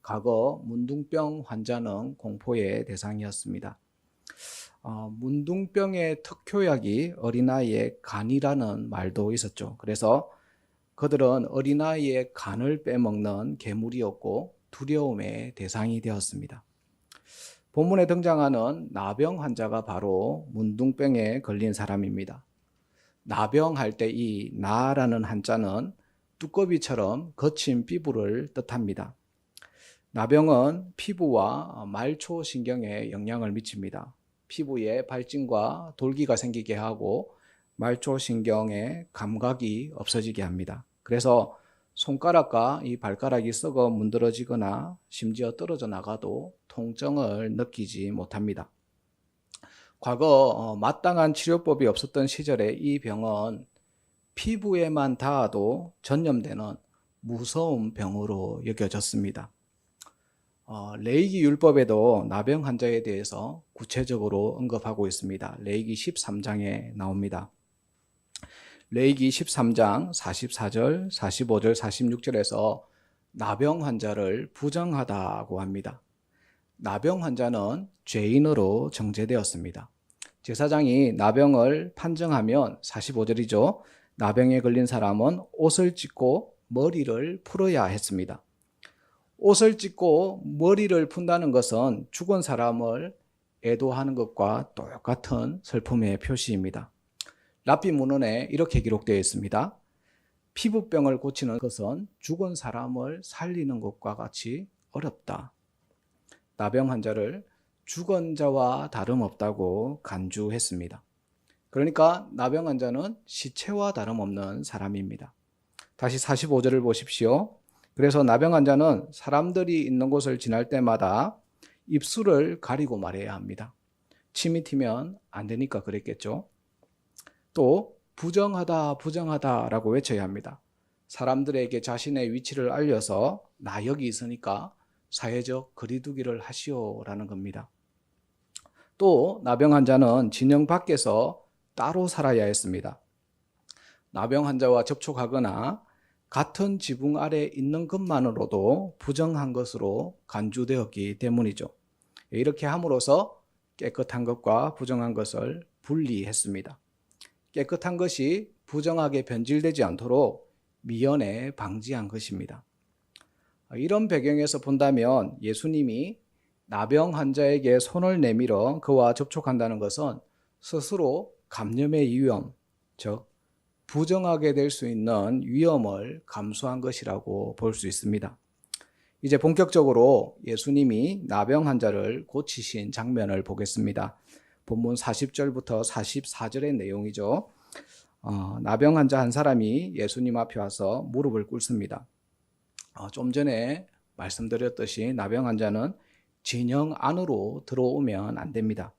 과거 문둥병 환자는 공포의 대상이었습니다. 문둥병의 특효약이 어린아이의 간이라는 말도 있었죠. 그래서 그들은 어린아이의 간을 빼먹는 괴물이었고 두려움의 대상이 되었습니다. 본문에 등장하는 나병 환자가 바로 문둥병에 걸린 사람입니다. 나병할 때 이 나라는 한자는 두꺼비처럼 거친 피부를 뜻합니다. 나병은 피부와 말초신경에 영향을 미칩니다. 피부에 발진과 돌기가 생기게 하고 말초신경의 감각이 없어지게 합니다. 그래서 손가락과 이 발가락이 썩어 문드러지거나 심지어 떨어져 나가도 통증을 느끼지 못합니다. 과거 마땅한 치료법이 없었던 시절에 이 병은 피부에만 닿아도 전염되는 무서운 병으로 여겨졌습니다. 레위기 율법에도 나병 환자에 대해서 구체적으로 언급하고 있습니다. 레위기 13장에 나옵니다. 레위기 13장 44절, 45절, 46절에서 나병 환자를 부정하다고 합니다. 나병 환자는 죄인으로 정죄되었습니다. 제사장이 나병을 판정하면 45절이죠. 나병에 걸린 사람은 옷을 찢고 머리를 풀어야 했습니다. 옷을 찢고 머리를 푼다는 것은 죽은 사람을 애도하는 것과 똑같은 슬픔의 표시입니다. 랍비 문헌에 이렇게 기록되어 있습니다. 피부병을 고치는 것은 죽은 사람을 살리는 것과 같이 어렵다. 나병 환자를 죽은 자와 다름없다고 간주했습니다. 그러니까 나병 환자는 시체와 다름없는 사람입니다. 다시 45절을 보십시오. 그래서 나병 환자는 사람들이 있는 곳을 지날 때마다 입술을 가리고 말해야 합니다. 침이 튀면 안 되니까 그랬겠죠. 또 부정하다 부정하다라고 외쳐야 합니다. 사람들에게 자신의 위치를 알려서 나 여기 있으니까 사회적 거리두기를 하시오라는 겁니다. 또 나병 환자는 진영 밖에서 따로 살아야 했습니다. 나병 환자와 접촉하거나 같은 지붕 아래 있는 것만으로도 부정한 것으로 간주되었기 때문이죠. 이렇게 함으로써 깨끗한 것과 부정한 것을 분리했습니다. 깨끗한 것이 부정하게 변질되지 않도록 미연에 방지한 것입니다. 이런 배경에서 본다면 예수님이 나병 환자에게 손을 내밀어 그와 접촉한다는 것은 스스로 감염의 위험, 즉 부정하게 될 수 있는 위험을 감수한 것이라고 볼 수 있습니다. 이제 본격적으로 예수님이 나병 환자를 고치신 장면을 보겠습니다. 본문 40절부터 44절의 내용이죠. 나병 환자 한 사람이 예수님 앞에 와서 무릎을 꿇습니다. 좀 전에 말씀드렸듯이 나병 환자는 진영 안으로 들어오면 안 됩니다.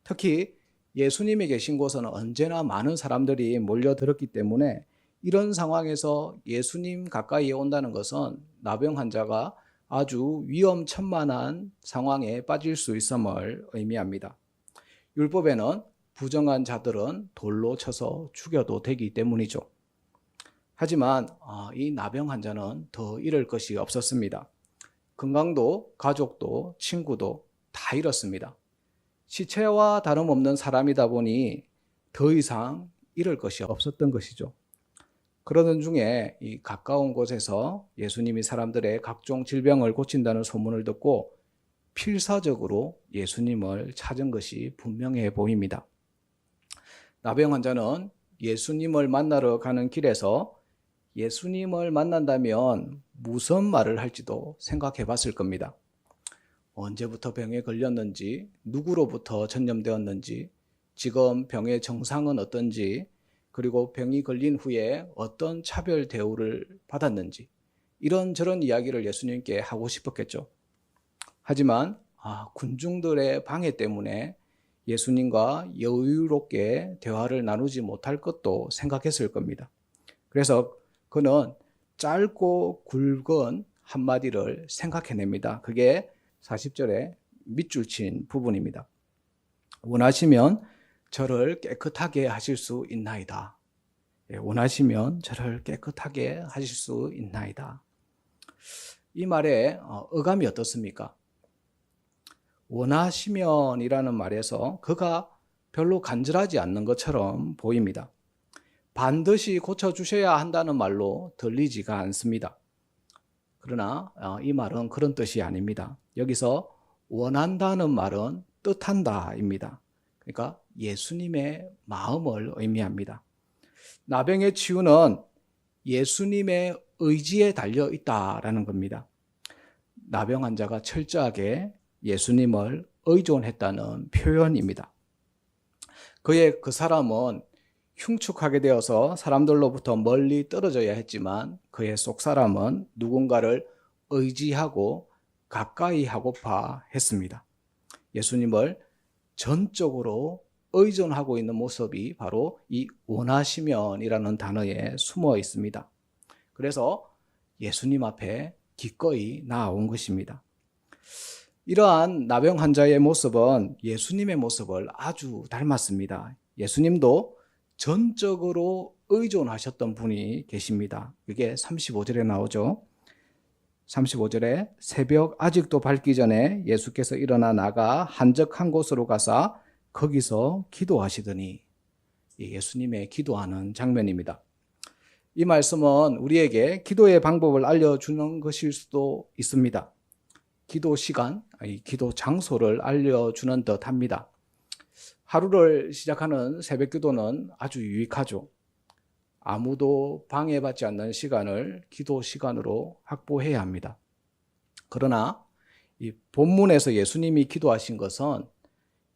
특히 예수님이 계신 곳은 언제나 많은 사람들이 몰려들었기 때문에 이런 상황에서 예수님 가까이에 온다는 것은 나병 환자가 아주 위험천만한 상황에 빠질 수 있음을 의미합니다. 율법에는 부정한 자들은 돌로 쳐서 죽여도 되기 때문이죠. 하지만 이 나병 환자는 더 잃을 것이 없었습니다. 건강도 가족도 친구도 다 잃었습니다. 시체와 다름없는 사람이다 보니 더 이상 잃을 것이 없었던 것이죠. 그러던 중에 이 가까운 곳에서 예수님이 사람들의 각종 질병을 고친다는 소문을 듣고 필사적으로 예수님을 찾은 것이 분명해 보입니다. 나병 환자는 예수님을 만나러 가는 길에서 예수님을 만난다면 무슨 말을 할지도 생각해 봤을 겁니다. 언제부터 병에 걸렸는지, 누구로부터 전염되었는지, 지금 병의 정상은 어떤지, 그리고 병이 걸린 후에 어떤 차별 대우를 받았는지, 이런저런 이야기를 예수님께 하고 싶었겠죠. 하지만 군중들의 방해 때문에 예수님과 여유롭게 대화를 나누지 못할 것도 생각했을 겁니다. 그래서 그는 짧고 굵은 한마디를 생각해냅니다. 그게 40절에 밑줄 친 부분입니다. 원하시면 저를 깨끗하게 하실 수 있나이다. 원하시면 저를 깨끗하게 하실 수 있나이다. 이 말의 어감이 어떻습니까? 원하시면이라는 말에서 그가 별로 간절하지 않는 것처럼 보입니다. 반드시 고쳐주셔야 한다는 말로 들리지가 않습니다. 그러나 이 말은 그런 뜻이 아닙니다. 여기서 원한다는 말은 뜻한다입니다. 그러니까 예수님의 마음을 의미합니다. 나병의 치유는 예수님의 의지에 달려 있다라는 겁니다. 나병 환자가 철저하게 예수님을 의존했다는 표현입니다. 그 사람은 흉측하게 되어서 사람들로부터 멀리 떨어져야 했지만 그의 속사람은 누군가를 의지하고 가까이 하고파 했습니다. 예수님을 전적으로 의존하고 있는 모습이 바로 이 원하시면이라는 단어에 숨어 있습니다. 그래서 예수님 앞에 기꺼이 나아온 것입니다. 이러한 나병 환자의 모습은 예수님의 모습을 아주 닮았습니다. 예수님도 전적으로 의존하셨던 분이 계십니다. 이게 35절에 나오죠. 35절에 새벽 아직도 밝기 전에 예수께서 일어나 나가 한적한 곳으로 가사 거기서 기도하시더니, 예수님의 기도하는 장면입니다. 이 말씀은 우리에게 기도의 방법을 알려주는 것일 수도 있습니다. 기도 시간, 기도 장소를 알려주는 듯 합니다. 하루를 시작하는 새벽 기도는 아주 유익하죠. 아무도 방해받지 않는 시간을 기도 시간으로 확보해야 합니다. 그러나 이 본문에서 예수님이 기도하신 것은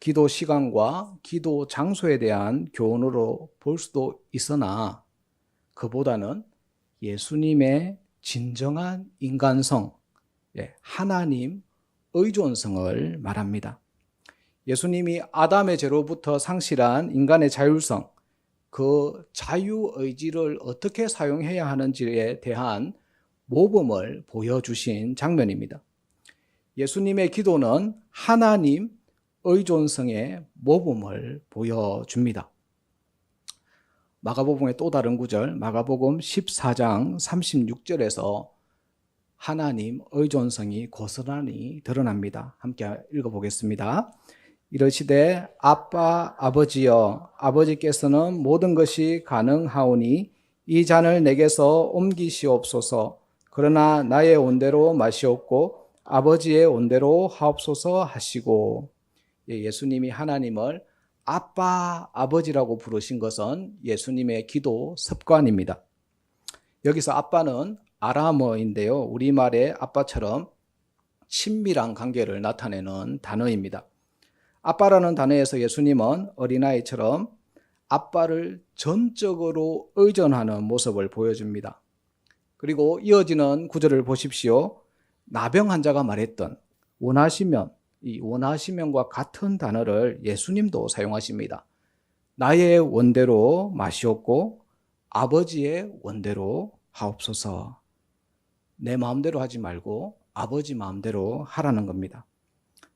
기도 시간과 기도 장소에 대한 교훈으로 볼 수도 있으나 그보다는 예수님의 진정한 인간성, 하나님 의존성을 말합니다. 예수님이 아담의 죄로부터 상실한 인간의 자율성, 그 자유의지를 어떻게 사용해야 하는지에 대한 모범을 보여주신 장면입니다. 예수님의 기도는 하나님 의존성의 모범을 보여줍니다. 마가복음의 또 다른 구절, 마가복음 14장 36절에서 하나님 의존성이 고스란히 드러납니다. 함께 읽어보겠습니다. 이르시되 아빠 아버지여, 아버지께서는 모든 것이 가능하오니 이 잔을 내게서 옮기시옵소서. 그러나 나의 온대로 마시옵고 아버지의 온대로 하옵소서 하시고, 예수님이 하나님을 아빠 아버지라고 부르신 것은 예수님의 기도 습관입니다. 여기서 아빠는 아람어인데요, 우리말의 아빠처럼 친밀한 관계를 나타내는 단어입니다. 아빠라는 단어에서 예수님은 어린아이처럼 아빠를 전적으로 의존하는 모습을 보여줍니다. 그리고 이어지는 구절을 보십시오. 나병 환자가 말했던 원하시면, 이 원하시면과 같은 단어를 예수님도 사용하십니다. 나의 원대로 마시옵고 아버지의 원대로 하옵소서. 내 마음대로 하지 말고 아버지 마음대로 하라는 겁니다.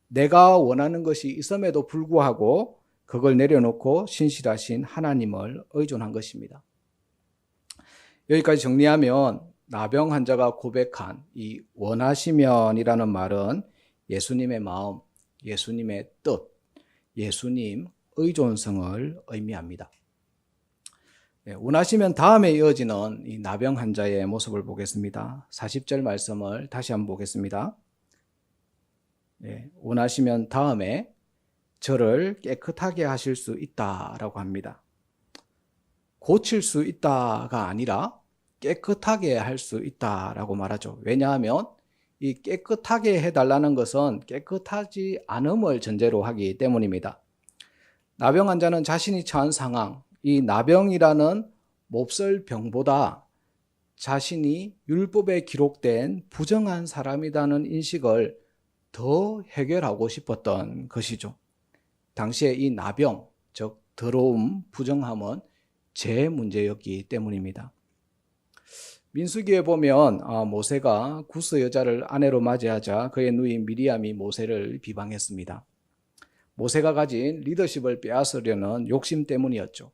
내가 원하는 것이 있음에도 불구하고 그걸 내려놓고 신실하신 하나님을 의존한 것입니다. 여기까지 정리하면 나병 환자가 고백한 이 원하시면이라는 말은 예수님의 마음, 예수님의 뜻, 예수님 의존성을 의미합니다. 원하시면 다음에 이어지는 이 나병 환자의 모습을 보겠습니다. 40절 말씀을 다시 한번 보겠습니다. 원하시면 다음에 저를 깨끗하게 하실 수 있다라고 합니다. 고칠 수 있다가 아니라 깨끗하게 할 수 있다라고 말하죠. 왜냐하면 이 깨끗하게 해달라는 것은 깨끗하지 않음을 전제로 하기 때문입니다. 나병 환자는 자신이 처한 상황, 이 나병이라는 몹쓸 병보다 자신이 율법에 기록된 부정한 사람이라는 인식을 더 해결하고 싶었던 것이죠. 당시에 이 나병, 즉 더러움, 부정함은 제 문제였기 때문입니다. 민수기에 보면 모세가 구스 여자를 아내로 맞이하자 그의 누이 미리암이 모세를 비방했습니다. 모세가 가진 리더십을 빼앗으려는 욕심 때문이었죠.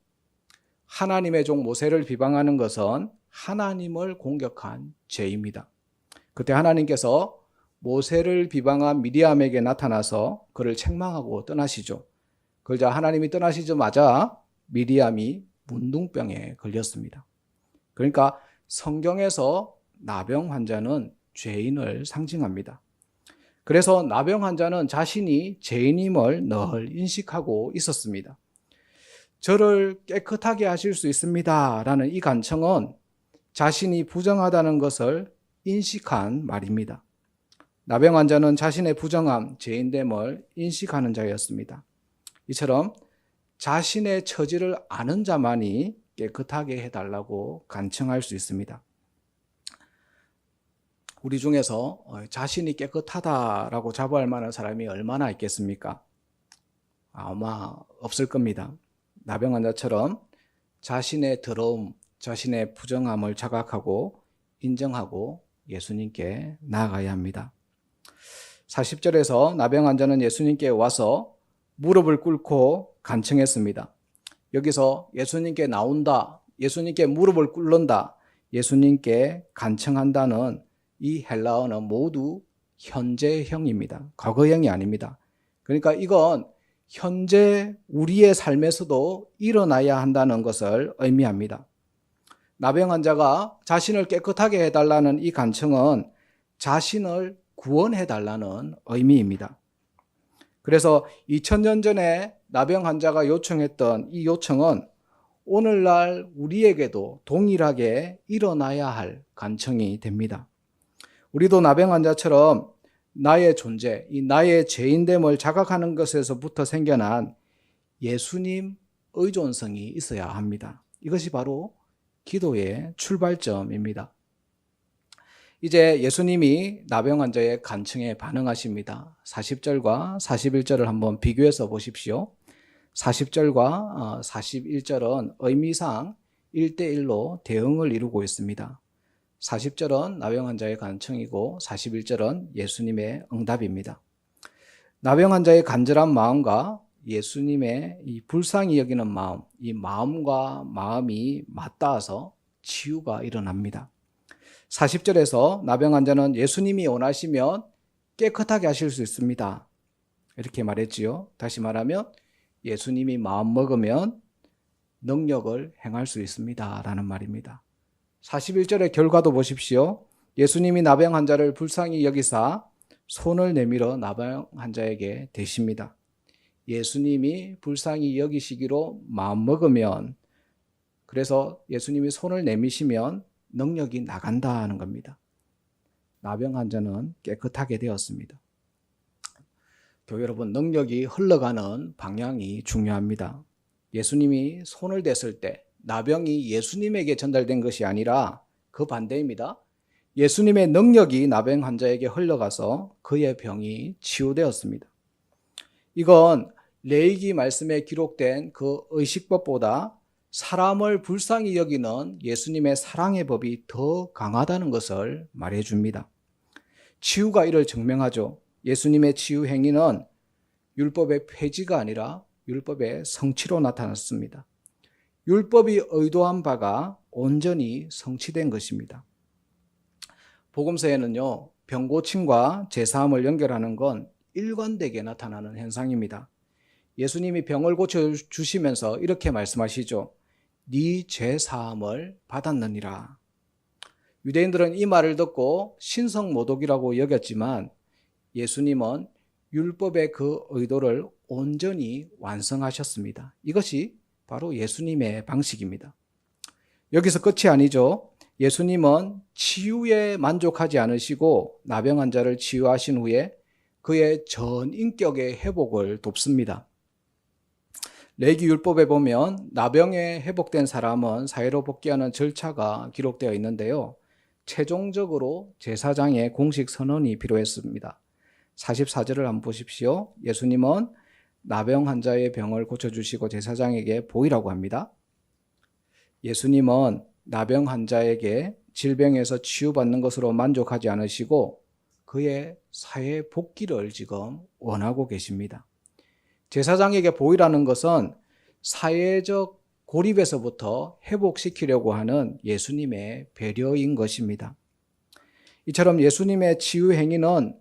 하나님의 종 모세를 비방하는 것은 하나님을 공격한 죄입니다. 그때 하나님께서 모세를 비방한 미디암에게 나타나서 그를 책망하고 떠나시죠. 그러자 하나님이 떠나시자마자 미디암이 문둥병에 걸렸습니다. 그러니까 성경에서 나병 환자는 죄인을 상징합니다. 그래서 나병 환자는 자신이 죄인임을 늘 인식하고 있었습니다. 저를 깨끗하게 하실 수 있습니다 라는 이 간청은 자신이 부정하다는 것을 인식한 말입니다. 나병 환자는 자신의 부정함, 죄인됨을 인식하는 자였습니다. 이처럼 자신의 처지를 아는 자만이 깨끗하게 해달라고 간청할 수 있습니다. 우리 중에서 자신이 깨끗하다라고 자부할 만한 사람이 얼마나 있겠습니까? 아마 없을 겁니다. 나병 환자처럼 자신의 더러움, 자신의 부정함을 자각하고 인정하고 예수님께 나아가야 합니다. 40절에서 나병 환자는 예수님께 와서 무릎을 꿇고 간청했습니다. 여기서 예수님께 나온다, 예수님께 무릎을 꿇는다, 예수님께 간청한다는 이 헬라어는 모두 현재형입니다. 과거형이 아닙니다. 그러니까 이건 현재 우리의 삶에서도 일어나야 한다는 것을 의미합니다. 나병 환자가 자신을 깨끗하게 해달라는 이 간청은 자신을 구원해달라는 의미입니다. 그래서 2000년 전에 나병 환자가 요청했던 이 요청은 오늘날 우리에게도 동일하게 일어나야 할 간청이 됩니다. 우리도 나병 환자처럼 나의 존재, 이 나의 죄인됨을 자각하는 것에서부터 생겨난 예수님 의존성이 있어야 합니다. 이것이 바로 기도의 출발점입니다. 이제 예수님이 나병 환자의 간청에 반응하십니다. 40절과 41절을 한번 비교해서 보십시오. 40절과 41절은 의미상 1대1로 대응을 이루고 있습니다. 40절은 나병 환자의 간청이고 41절은 예수님의 응답입니다. 나병 환자의 간절한 마음과 예수님의 이 불쌍히 여기는 마음, 이 마음과 마음이 맞닿아서 치유가 일어납니다. 40절에서 나병 환자는 예수님이 원하시면 깨끗하게 하실 수 있습니다. 이렇게 말했지요. 다시 말하면 예수님이 마음 먹으면 능력을 행할 수 있습니다 라는 말입니다. 41절의 결과도 보십시오. 예수님이 나병 환자를 불쌍히 여기사 손을 내밀어 나병 환자에게 대십니다. 예수님이 불쌍히 여기시기로 마음 먹으면, 그래서 예수님이 손을 내미시면 능력이 나간다는 겁니다. 나병 환자는 깨끗하게 되었습니다. 교회 여러분, 능력이 흘러가는 방향이 중요합니다. 예수님이 손을 댔을 때 나병이 예수님에게 전달된 것이 아니라 그 반대입니다. 예수님의 능력이 나병 환자에게 흘러가서 그의 병이 치유되었습니다. 이건 레위기 말씀에 기록된 그 의식법보다 사람을 불쌍히 여기는 예수님의 사랑의 법이 더 강하다는 것을 말해줍니다. 치유가 이를 증명하죠. 예수님의 치유 행위는 율법의 폐지가 아니라 율법의 성취로 나타났습니다. 율법이 의도한 바가 온전히 성취된 것입니다. 복음서에는요, 병고침과 제사함을 연결하는 건 일관되게 나타나는 현상입니다. 예수님이 병을 고쳐주시면서 이렇게 말씀하시죠. 네 죄사함을 받았느니라. 유대인들은 이 말을 듣고 신성모독이라고 여겼지만 예수님은 율법의 그 의도를 온전히 완성하셨습니다. 이것이 바로 예수님의 방식입니다. 여기서 끝이 아니죠. 예수님은 치유에 만족하지 않으시고 나병 환자를 치유하신 후에 그의 전 인격의 회복을 돕습니다. 레위기 율법에 보면 나병에 회복된 사람은 사회로 복귀하는 절차가 기록되어 있는데요. 최종적으로 제사장의 공식 선언이 필요했습니다. 44절을 한번 보십시오. 예수님은 나병 환자의 병을 고쳐주시고 제사장에게 보이라고 합니다. 예수님은 나병 환자에게 질병에서 치유받는 것으로 만족하지 않으시고 그의 사회 복귀를 지금 원하고 계십니다. 제사장에게 보이라는 것은 사회적 고립에서부터 회복시키려고 하는 예수님의 배려인 것입니다. 이처럼 예수님의 치유 행위는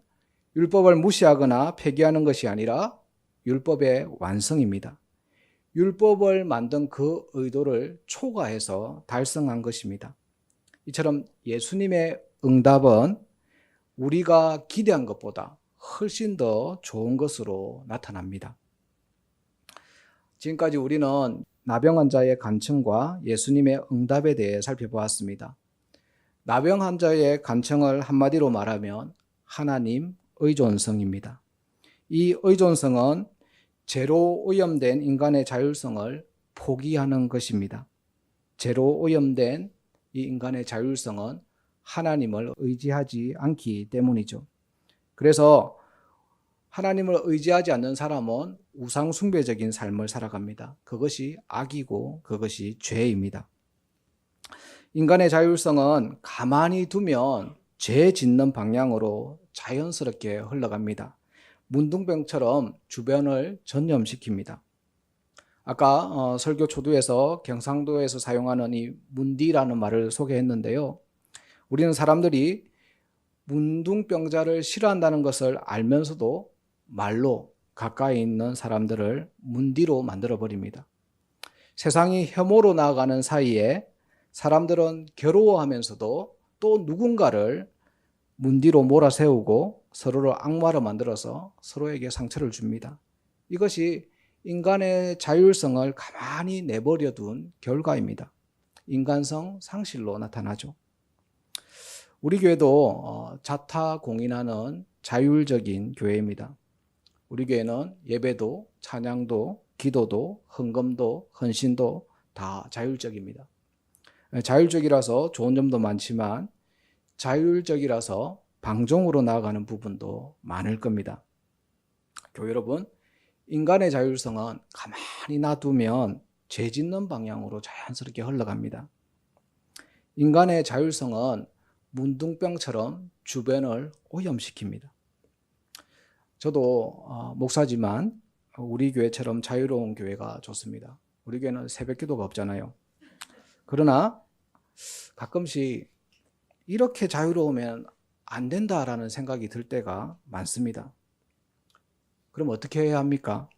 율법을 무시하거나 폐기하는 것이 아니라 율법의 완성입니다. 율법을 만든 그 의도를 초과해서 달성한 것입니다. 이처럼 예수님의 응답은 우리가 기대한 것보다 훨씬 더 좋은 것으로 나타납니다. 지금까지 우리는 나병 환자의 간청과 예수님의 응답에 대해 살펴보았습니다. 나병 환자의 간청을 한마디로 말하면 하나님 의존성입니다. 이 의존성은 죄로 오염된 인간의 자율성을 포기하는 것입니다. 죄로 오염된 이 인간의 자율성은 하나님을 의지하지 않기 때문이죠. 그래서 하나님을 의지하지 않는 사람은 우상숭배적인 삶을 살아갑니다. 그것이 악이고 그것이 죄입니다. 인간의 자율성은 가만히 두면 죄 짓는 방향으로 자연스럽게 흘러갑니다. 문둥병처럼 주변을 전염시킵니다. 아까 설교 초두에서 경상도에서 사용하는 이 문디라는 말을 소개했는데요. 우리는 사람들이 문둥병자를 싫어한다는 것을 알면서도 말로 가까이 있는 사람들을 문디로 만들어버립니다. 세상이 혐오로 나아가는 사이에 사람들은 괴로워하면서도 또 누군가를 문디로 몰아세우고 서로를 악마로 만들어서 서로에게 상처를 줍니다. 이것이 인간의 자율성을 가만히 내버려 둔 결과입니다. 인간성 상실로 나타나죠. 우리 교회도 자타공인하는 자율적인 교회입니다. 우리 교회는 예배도, 찬양도, 기도도, 헌금도, 헌신도 다 자율적입니다. 자율적이라서 좋은 점도 많지만 자율적이라서 방종으로 나아가는 부분도 많을 겁니다. 교회 여러분, 인간의 자율성은 가만히 놔두면 죄 짓는 방향으로 자연스럽게 흘러갑니다. 인간의 자율성은 문둥병처럼 주변을 오염시킵니다. 저도 목사지만 우리 교회처럼 자유로운 교회가 좋습니다. 우리 교회는 새벽 기도가 없잖아요. 그러나 가끔씩 이렇게 자유로우면 안 된다라는 생각이 들 때가 많습니다. 그럼 어떻게 해야 합니까?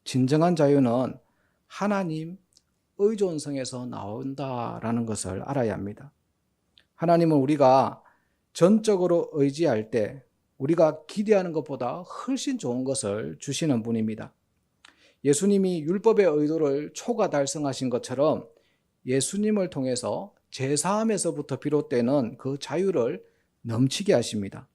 진정한 자유는 하나님 의존성에서 나온다라는 것을 알아야 합니다. 하나님은 우리가 전적으로 의지할 때 우리가 기대하는 것보다 훨씬 좋은 것을 주시는 분입니다. 예수님이 율법의 의도를 초과 달성하신 것처럼 예수님을 통해서 제사함에서부터 비롯되는 그 자유를 넘치게 하십니다.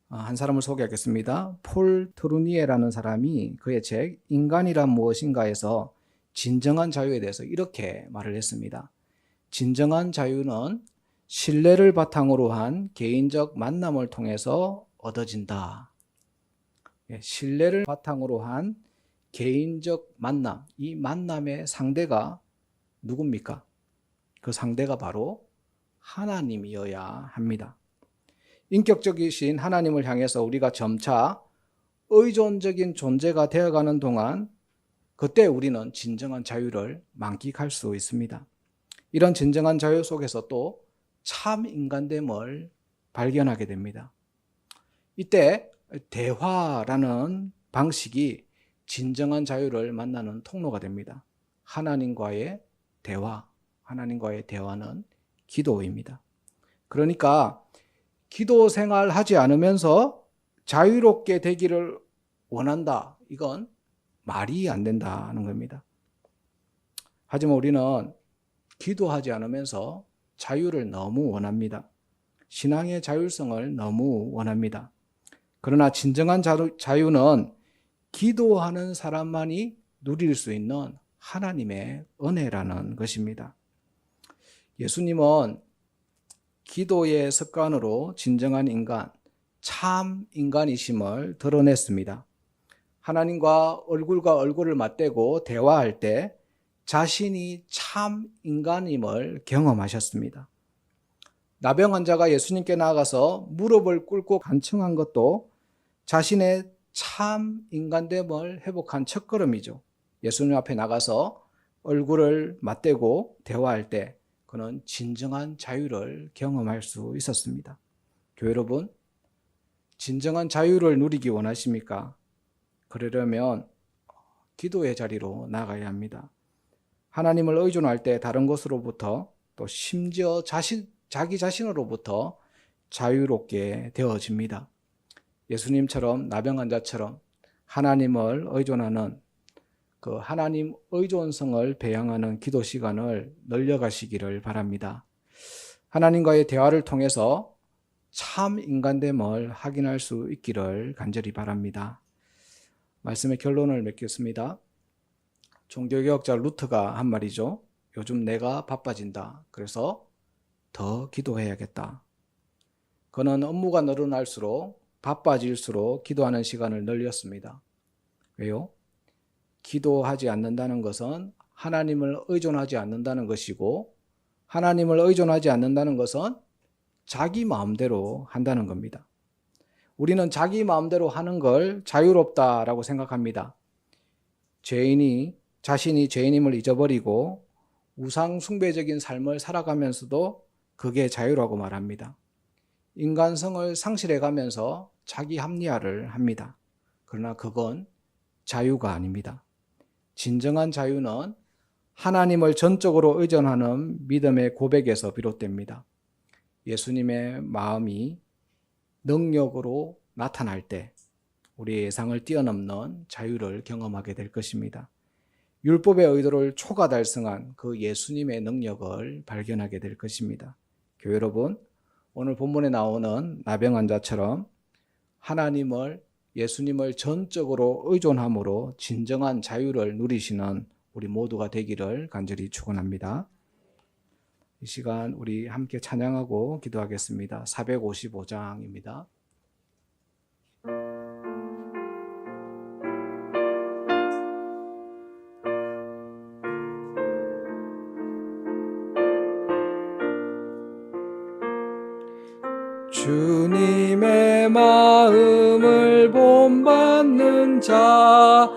한 사람을 소개하겠습니다. 폴 트루니에라는 사람이 그의 책 인간이란 무엇인가에서 진정한 자유에 대해서 이렇게 말을 했습니다. 진정한 자유는 신뢰를 바탕으로 한 개인적 만남을 통해서 얻어진다. 신뢰를 바탕으로 한 개인적 만남, 이 만남의 상대가 누굽니까? 그 상대가 바로 하나님이어야 합니다. 인격적이신 하나님을 향해서 우리가 점차 의존적인 존재가 되어가는 동안 그때 우리는 진정한 자유를 만끽할 수 있습니다. 이런 진정한 자유 속에서 또 참 인간됨을 발견하게 됩니다. 이때 대화라는 방식이 진정한 자유를 만나는 통로가 됩니다. 하나님과의 대화, 하나님과의 대화는 기도입니다. 그러니까 기도 생활하지 않으면서 자유롭게 되기를 원한다. 이건 말이 안 된다는 겁니다. 하지만 우리는 기도하지 않으면서 자유를 너무 원합니다. 신앙의 자율성을 너무 원합니다. 그러나 진정한 자유는 기도하는 사람만이 누릴 수 있는 하나님의 은혜라는 것입니다. 예수님은 기도의 습관으로 진정한 인간, 참 인간이심을 드러냈습니다. 하나님과 얼굴을 맞대고 대화할 때 자신이 참 인간임을 경험하셨습니다. 나병 환자가 예수님께 나아가서 무릎을 꿇고 간청한 것도 자신의 참 인간됨을 회복한 첫걸음이죠. 예수님 앞에 나가서 얼굴을 맞대고 대화할 때 그는 진정한 자유를 경험할 수 있었습니다. 교회 여러분, 진정한 자유를 누리기 원하십니까? 그러려면 기도의 자리로 나가야 합니다. 하나님을 의존할 때 다른 것으로부터 또 심지어 자기 자신으로부터 자유롭게 되어집니다. 예수님처럼 나병 환자처럼 하나님을 의존하는 그 하나님 의존성을 배양하는 기도 시간을 늘려가시기를 바랍니다. 하나님과의 대화를 통해서 참 인간됨을 확인할 수 있기를 간절히 바랍니다. 말씀의 결론을 맺겠습니다. 종교개혁자 루트가 한 말이죠. 요즘 내가 바빠진다. 그래서 더 기도해야겠다. 그는 업무가 늘어날수록 바빠질수록 기도하는 시간을 늘렸습니다. 왜요? 기도하지 않는다는 것은 하나님을 의존하지 않는다는 것이고, 하나님을 의존하지 않는다는 것은 자기 마음대로 한다는 겁니다. 우리는 자기 마음대로 하는 걸 자유롭다라고 생각합니다. 자신이 죄인임을 잊어버리고 우상 숭배적인 삶을 살아가면서도 그게 자유라고 말합니다. 인간성을 상실해가면서 자기 합리화를 합니다. 그러나 그건 자유가 아닙니다. 진정한 자유는 하나님을 전적으로 의존하는 믿음의 고백에서 비롯됩니다. 예수님의 마음이 능력으로 나타날 때 우리의 예상을 뛰어넘는 자유를 경험하게 될 것입니다. 율법의 의도를 초과 달성한 그 예수님의 능력을 발견하게 될 것입니다. 교회 여러분, 오늘 본문에 나오는 나병 환자처럼 예수님을 전적으로 의존함으로 진정한 자유를 누리시는 우리 모두가 되기를 간절히 축원합니다. 이 시간 우리 함께 찬양하고 기도하겠습니다. 455장입니다. 주님의 마음을 본받는 자,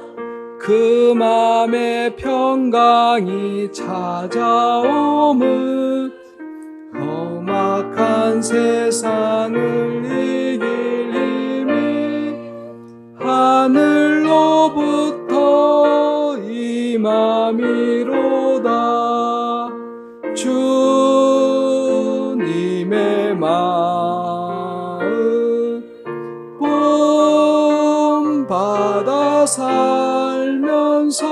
그 맘에 평강이 찾아오면 험악한 세상을 이길 힘이 하늘로부터 임함이로다. 주님의 마음 본받아 살면서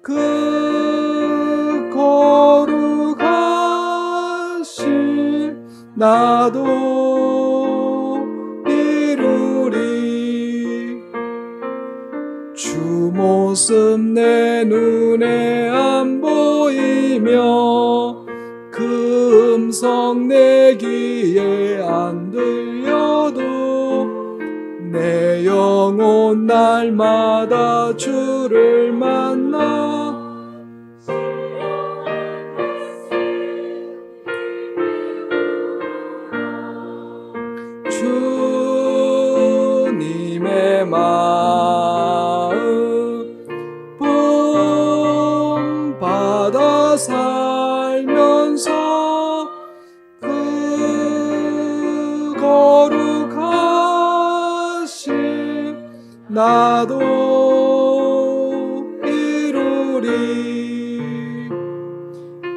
그 거룩하신 나도 이루리. 주 모습 내 눈에 안 보이며 그 음성 내 귀에 안 들려도 내 영혼 날마다 주를 만나 주님의 마음 본받아 살면서 그 거룩하신 나도 이루리.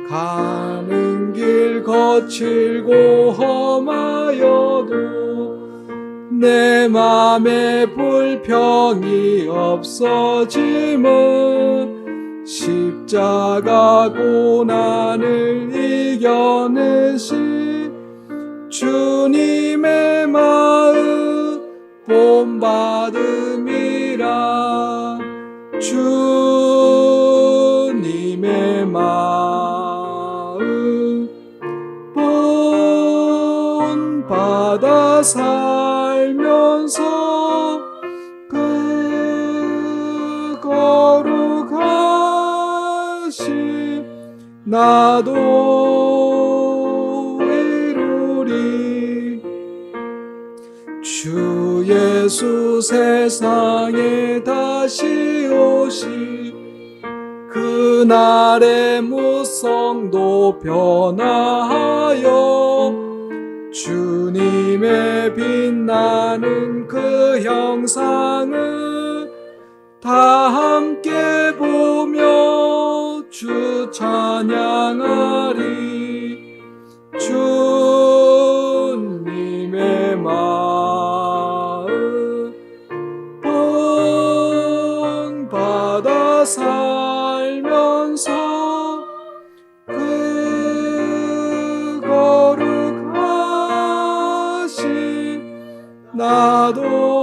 가는 길 거칠고 험하여도 내 맘에 불평이 없어짐은 십자가 고난을 이겨내신 주님의 마음 본받음이라. 주님의 마음 본받아 살면서 그 거룩하신 나도 이루리. 주 예수 세상에 다시 오시 그 그날의 무성도 변화하여 주님의 빛나는 그 형상을 다 함께 보며 주 찬양하리. 주님의 마음 본받아 살면서 그 거룩하신 나도